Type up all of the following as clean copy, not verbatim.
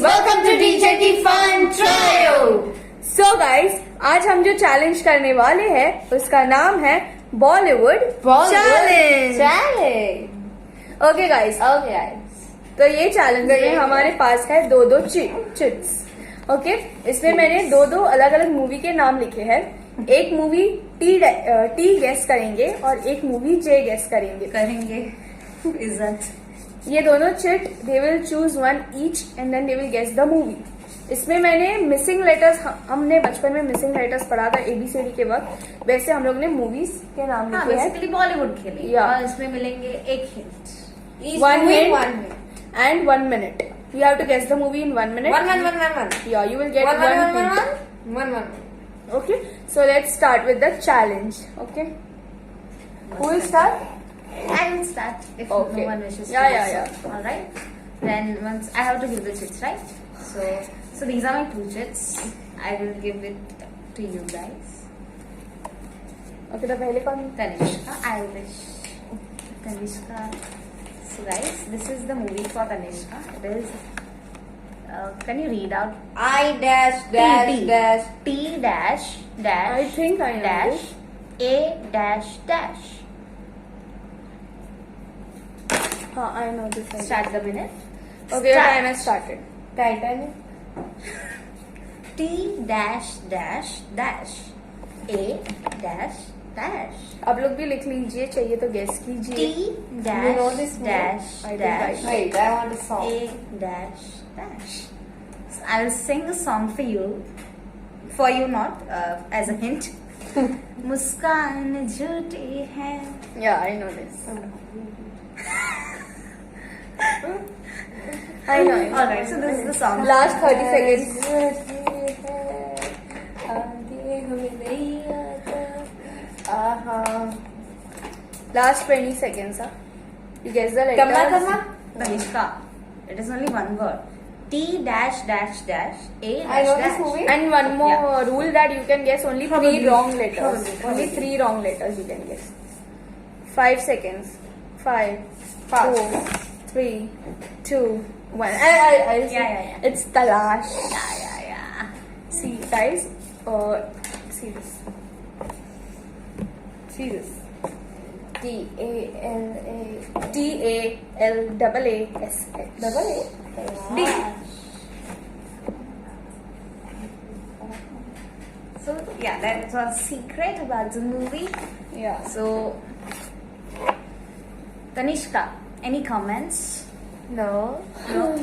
welcome to DJ की Fun Trio. So guys, आज हम जो चैलेंज करने वाले हैं उसका नाम है बॉलीवुड चैलेंज. ओके गाइस, तो ये चैलेंज में हमारे पास है दो चिट्स. ओके, इसमें मैंने दो अलग अलग मूवी के नाम लिखे हैं. एक मूवी टी गेस करेंगे और एक मूवी जे गेस करेंगे. इज्जत. ये दोनों chit they will choose one each and then they will guess the movie. इसमें मैंने मिसिंग लेटर्स, हमने बचपन में मिसिंग लेटर्स पढ़ा था एबीसीडी के वक्त, वैसे हम लोग ने मूवीज के नाम लिखे हैं. बेसिकली बॉलीवुड खेले और इसमें मिलेंगे एक hint. 1 minute and 1 minute. You have to guess the movie in 1 minute. One. Yeah, you will get one hint. Okay, so let's start with the challenge. Okay, who will start? I will start if Okay. no one wishes to. Yeah. All right. Then once I have to give the chits, right? So these are my two chits. I will give it to you guys. Okay, तो पहले कौन? Tanishka, Tanishka. So guys, this is the movie for Tanishka. It is. Can you read out? I dash dash dash. T dash dash. I think I know dash. A dash dash. हाँ, I know this. Start the minute. Okay, Start. time has started. Titanic. T dash dash dash. A dash dash. आप लोग भी लिख लीजिए, चाहिए तो guess कीजिए. T dash You know this movie? dash I think dash. Wait, I want a song. A dash dash. So I will sing a song for you. For you, not as a hint. मुस्कान झूठी है. Yeah, I know this. I know. Alright, so this is the song. Last 30 seconds. Last 20 seconds. You guess the letters. Tanishka. It is only one word. T dash dash dash. A dash I know dash. this movie. And one more Yeah. rule that you can guess only Probably. three wrong letters. Probably. Only 3 wrong letters you can guess. 5 seconds. 5, Fast. 4, 3, 2, 1. I'll see. Yeah. It's Talash. Yeah. See, guys. See this. See this. T-A-L-A. TALAASH. Double A? D. So yeah, that was secret about the movie. Yeah. So Tanishka, any comments? No. No.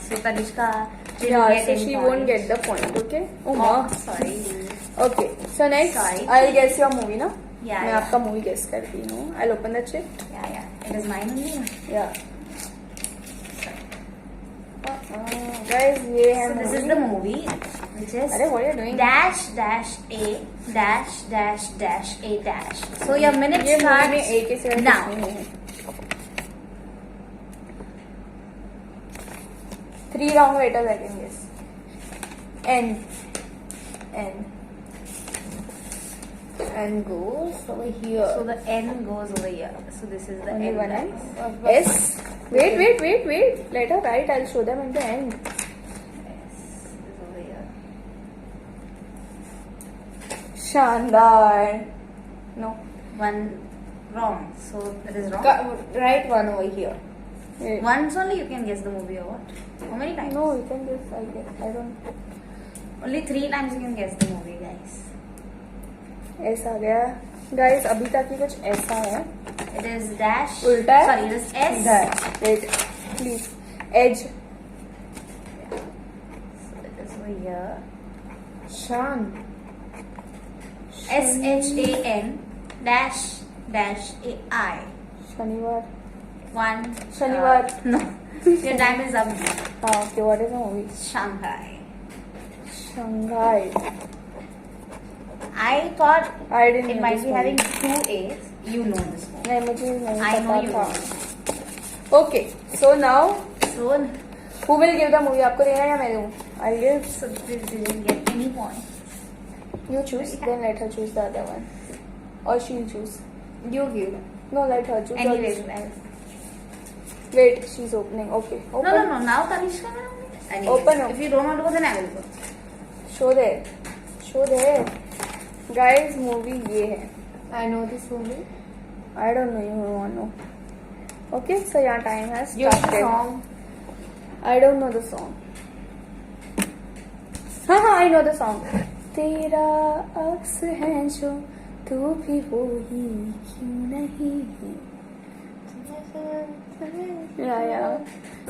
So Tanishka didn't Yeah, get so any she points. won't get the point, okay? Oh, ma. sorry. Okay, so next, Sorry. I'll guess your movie, no? Yeah, मैं yeah. आपका movie guess करती हूँ. I'll open the chit. Yeah. It is mine only. Yeah. Guys, ये है So this is movie. the movie, which is अरे, what are you doing? dash dash A dash dash dash A dash. So your minute ये movie में starts A के सिवा now. कुछ नहीं है. 3 wrong letters I can guess. N. And goes over here. So the N goes over here. So this is the Only N. one N. guys. S. Wait. Let her write. I'll show them at the end. S is over here. शानदार. No. One wrong. So it is wrong. Write one over here. Wait. Once only you can guess the movie or what? How many times? No, you can guess. I guess. I don't. Only 3 times you can guess the movie, guys. ऐसा गया. Guys, अभी तक ही कुछ ऐसा है. It is dash. उल्टा है? Sorry, it is S. इधर. Wait. Please. Edge. So it is over here. Shan. SHAN dash dash AI. शनिवार. One. शनिवार. No. Your time is up. हाँ. Okay. What is the movie? Shanghai. Shanghai. I thought I didn't it know might this be movie. having 2 A's. You know this movie. नहीं, मुझे नहीं I know पता you था. know. Okay. So now, So, who will give the movie? आपको देना या मैं दूँ? I'll give. so this didn't get any point. You choose. Then let her choose the other one. Or she'll choose. You give. No, let her choose. Anyways, guys. Wait, she's opening. Okay. Open. No. Now Tanishka. Anyway, Open up. If you don't want to go, then I will go. Show the guys movie ये है I know this movie. I don't know you want no okay so यहाँ time has You know the started song? I don't know the song हाँ I no the song तेरा अक्स है जो तू भी वो ही क्यों नहीं या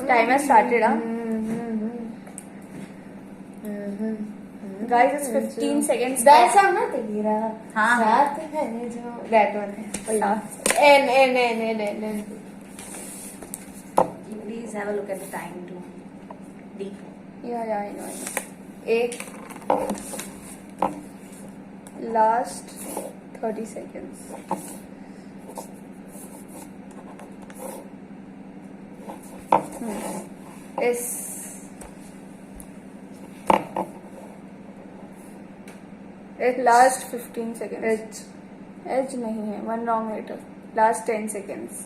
time has started guys it's 15 seconds That song, na? Tera हाँ, saath hai jo. That one. yeah. N. You please have a look at the time too. D. Yeah, I know. A. Last 30 seconds. S. Last 15 seconds. H नहीं है. One wrong letter. Last 10 seconds.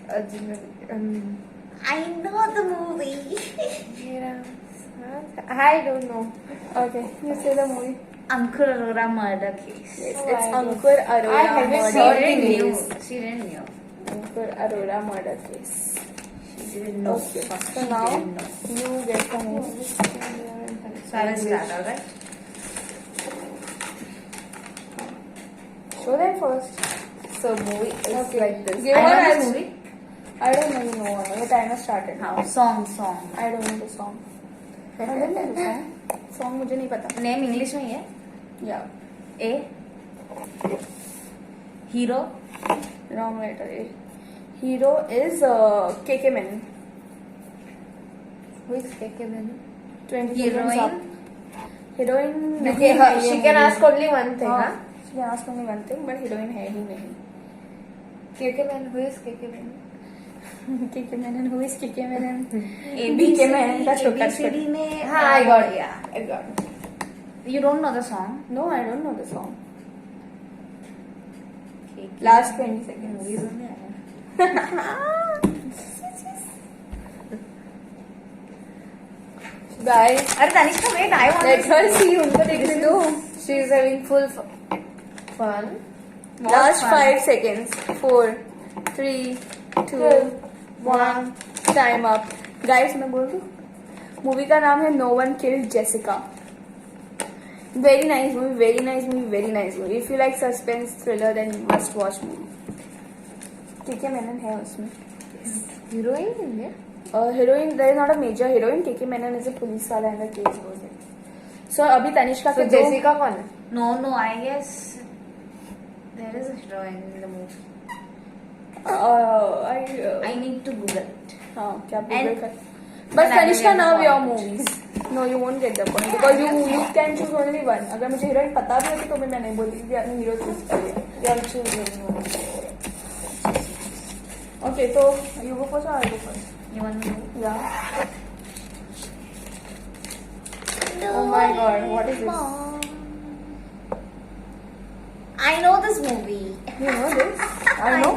I know the movie. I don't know. Okay, you say the movie. Ankur Arora murder case. Yes, Oh, it's I Ankur I Arora haven't murder She heard didn't the knew. news. She didn't know. Ankur Arora murder case. She didn't know. Okay, First so she now didn't know. you get the movie. So I will start, alright? Show them first. So movie is Okay. like this. Give I her know as this movie. I don't know. You know. The timer started now. How? Song. I don't know the song. I don't know the song. Song मुझे नहीं पता. Name English में ही है. Yeah. A. Hero. Wrong letter. A. Hero is KK Menon. Who is KK Menon? 20 seconds Heroine. up. Heroine. Okay, she can ask only one thing, huh? She can ask only one thing, but heroine है ही नहीं. KK Menon. Who is KK Menon? KK Menon. Who is KK Menon? ABCD. Menon का छोटा ABCD में. हाँ, I got it. Yeah. I got it. You don't know the song. No, I don't know the song. Okay. Last 20 seconds. Movies only आया. Guys, अरे Tanishka wait, I want let to her see. उनको देखने दो. She is having full fun. Last fun. 5 seconds. 4, 3, 2, 1. Time up. Guys, मैं बोल दूँ. Movie का नाम है No One Killed Jessica. Very nice movie. If you like suspense thriller, then you must watch movie. KK Menon है उसमें. Heroine in there? Heroine, there is not a major heroine. KK Menon is a police वाला and the case goes in. So अभी Tanishka So के दो. Jessica कौन है? No, I guess there is a heroine in the movie. I need to Google it. हाँ क्या And- Google कर. But and I will Tanishka, get the now your point. movies. No, you won't get the point because you can choose only one. अगर मुझे heroine पता भी होती तो मैं नहीं बोलती कि आपने हीरो चूज कर लिया. Young children. Okay, so you go first or I go first? You want to know? Yeah. Oh my God, what is this? I know this movie. You know this? I know.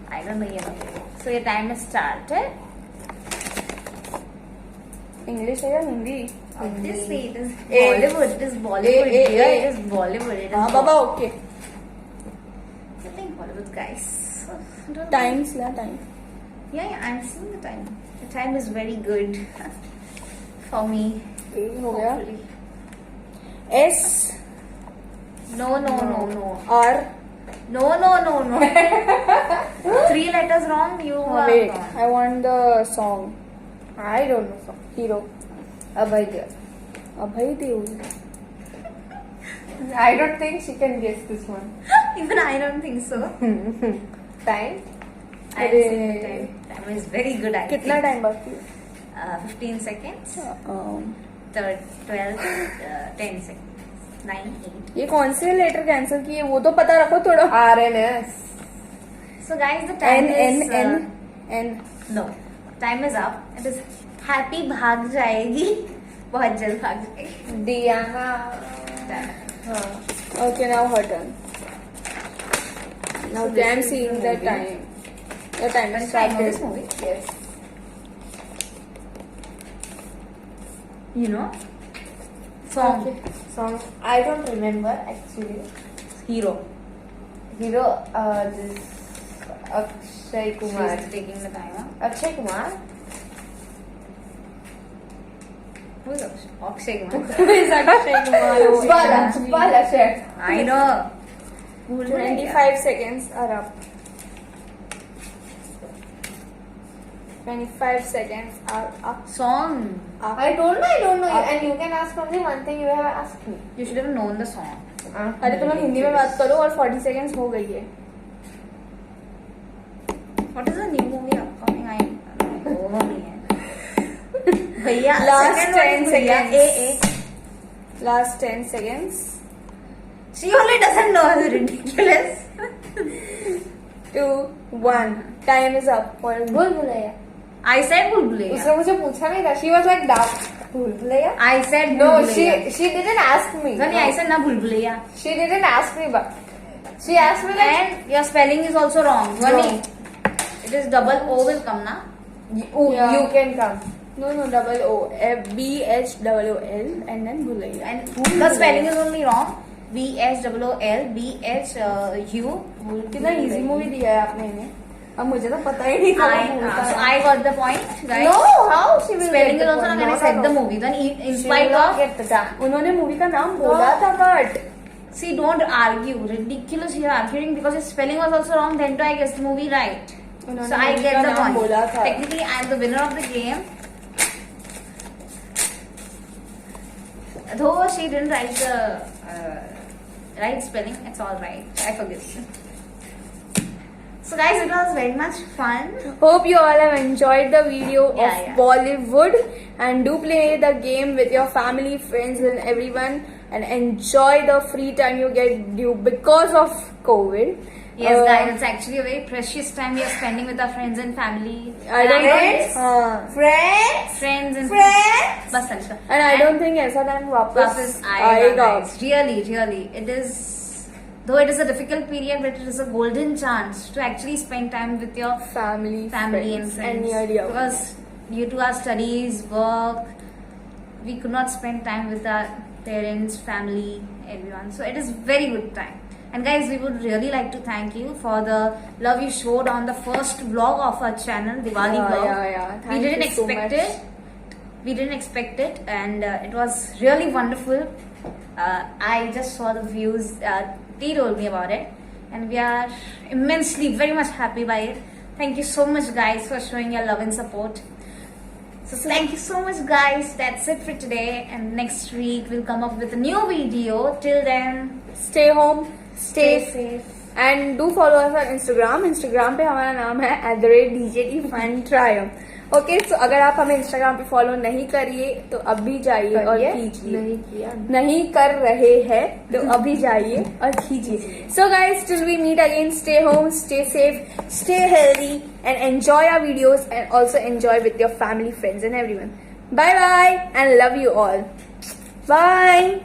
I don't know, you know. So your time has started. English है या Hindi? Obviously, it is A. Bollywood. It is Bollywood. A. dear. It is Bollywood. It is हाँ बाबा okay. Something Bollywood, guys. Don't Times या time. Yeah, I'm seeing the time. The time is very good for me. A हो गया. Hopefully. S No. R. No. 3 letters wrong. You are Wait, wrong. I want the song. I don't know song. Hero. Abhay Deol. Abhay Deol. I don't think she can guess this one. Even I don't think so. Time? I'm अरे. seeing the time. Time is very good. I कितना think. Time बाकी है? 15 seconds. Um, 12, 10 seconds. 9, 8. ये कौन से letter cancel किए वो तो पता रखो थोड़ा. RNS. So guys, the time is N. no. Time is up. It is happy भाग जाएगी. बहुत जल्द भाग जाएगी. Diana. Done. Okay, now her turn. Now So this I'm is seeing the the movie. time. The time is But I know this started. movie. Yes. You know? Song. Okay. Song. I don't remember actually. Hero. Hero. This Akshay Kumar. She's taking the time. Huh? Akshay Kumar. Who is Akshay? Akshay Kumar. Who is Akshay Kumar? Bala Shet. I know. 25 seconds are up. 25 seconds are up. Song. I don't know. And you can ask only one thing you have asked me. You should have known the song. अरे तुम लोग हिंदी में बात करो और 40 seconds हो गई है. What is the new movie upcoming? वो नहीं है. भैया. Last second one 10 is भैया. seconds. Last 10 seconds. She only doesn't know. It's ridiculous. 2, 1. Time is up. भूल भुलैया. I said Bulbulaya. उसने मुझे पूछा नहीं था. She was like that. भूल Bhulaiyaa. I said No, Bulbulaya. she didn't ask me. Sunny, I said na Bulbulaya. She didn't ask me, but she asked me like. And your spelling is also wrong. Sunny, it is double O will come na. Yeah. You can come. No, double O. BHOOL and then Bhulaiya. And the spelling is only wrong. BHOOL BHU. कितना easy movie दिया है आपने इन्हें. अब मुझे तो पता ही नहीं था. So I got the point, guys. No, how she will Spelling get is the also point? not when I Not said at the all. movie. Then in She spite will not of, get the time. उन्होंने movie का नाम बोला था but see, don't argue. Ridiculous here arguing because his spelling was also wrong. Then I guessed the movie right. उन्होंने So I movie get का the नाम point. बोला था. Technically, I am the winner of the game. Though she didn't write the right spelling, it's all right. I forgive. So guys, it was very much fun. Hope you all have enjoyed the video Yeah, of yeah. Bollywood, and do play the game with your family, friends and everyone, and enjoy the free time you get due because of COVID. Yes, guys, it's actually a very precious time we are spending with our friends and family. I don't Friends? think Friends? Friends and Friends? बस संस्कार. and I don't think ऐसा time वापस वापस आएगा. आएगा. guys. Really, it is. Though it is a difficult period, but it is a golden chance to actually spend time with your family and friends. and near dear ones. Because due to our studies, work, we could not spend time with our parents, family, everyone. So it is very good time. And guys, we would really like to thank you for the love you showed on the first vlog of our channel, Diwali vlog. Yeah. We Thank didn't you so expect much. it. We didn't expect it, and it was really wonderful. I just saw the views. T told me about it, and we are immensely, very much happy by it. Thank you so much, guys, for showing your love and support. So thank you so much, guys. That's it for today, and next week we'll come up with a new video. Till then, Stay home, stay stay safe, and do follow us on Instagram. Instagram पे हमारा नाम है @DJTFunTriumph. Okay, सो अगर आप हमें Instagram पे follow नहीं करिए तो अभी जाइए और कीजिए. नहीं किया. नहीं कर रहे हैं तो अभी जाइए और कीजिए. So guys, till we meet again, stay home, stay safe, stay healthy, and enjoy our videos, and also enjoy with your family, friends and everyone. Bye bye and love you all. Bye.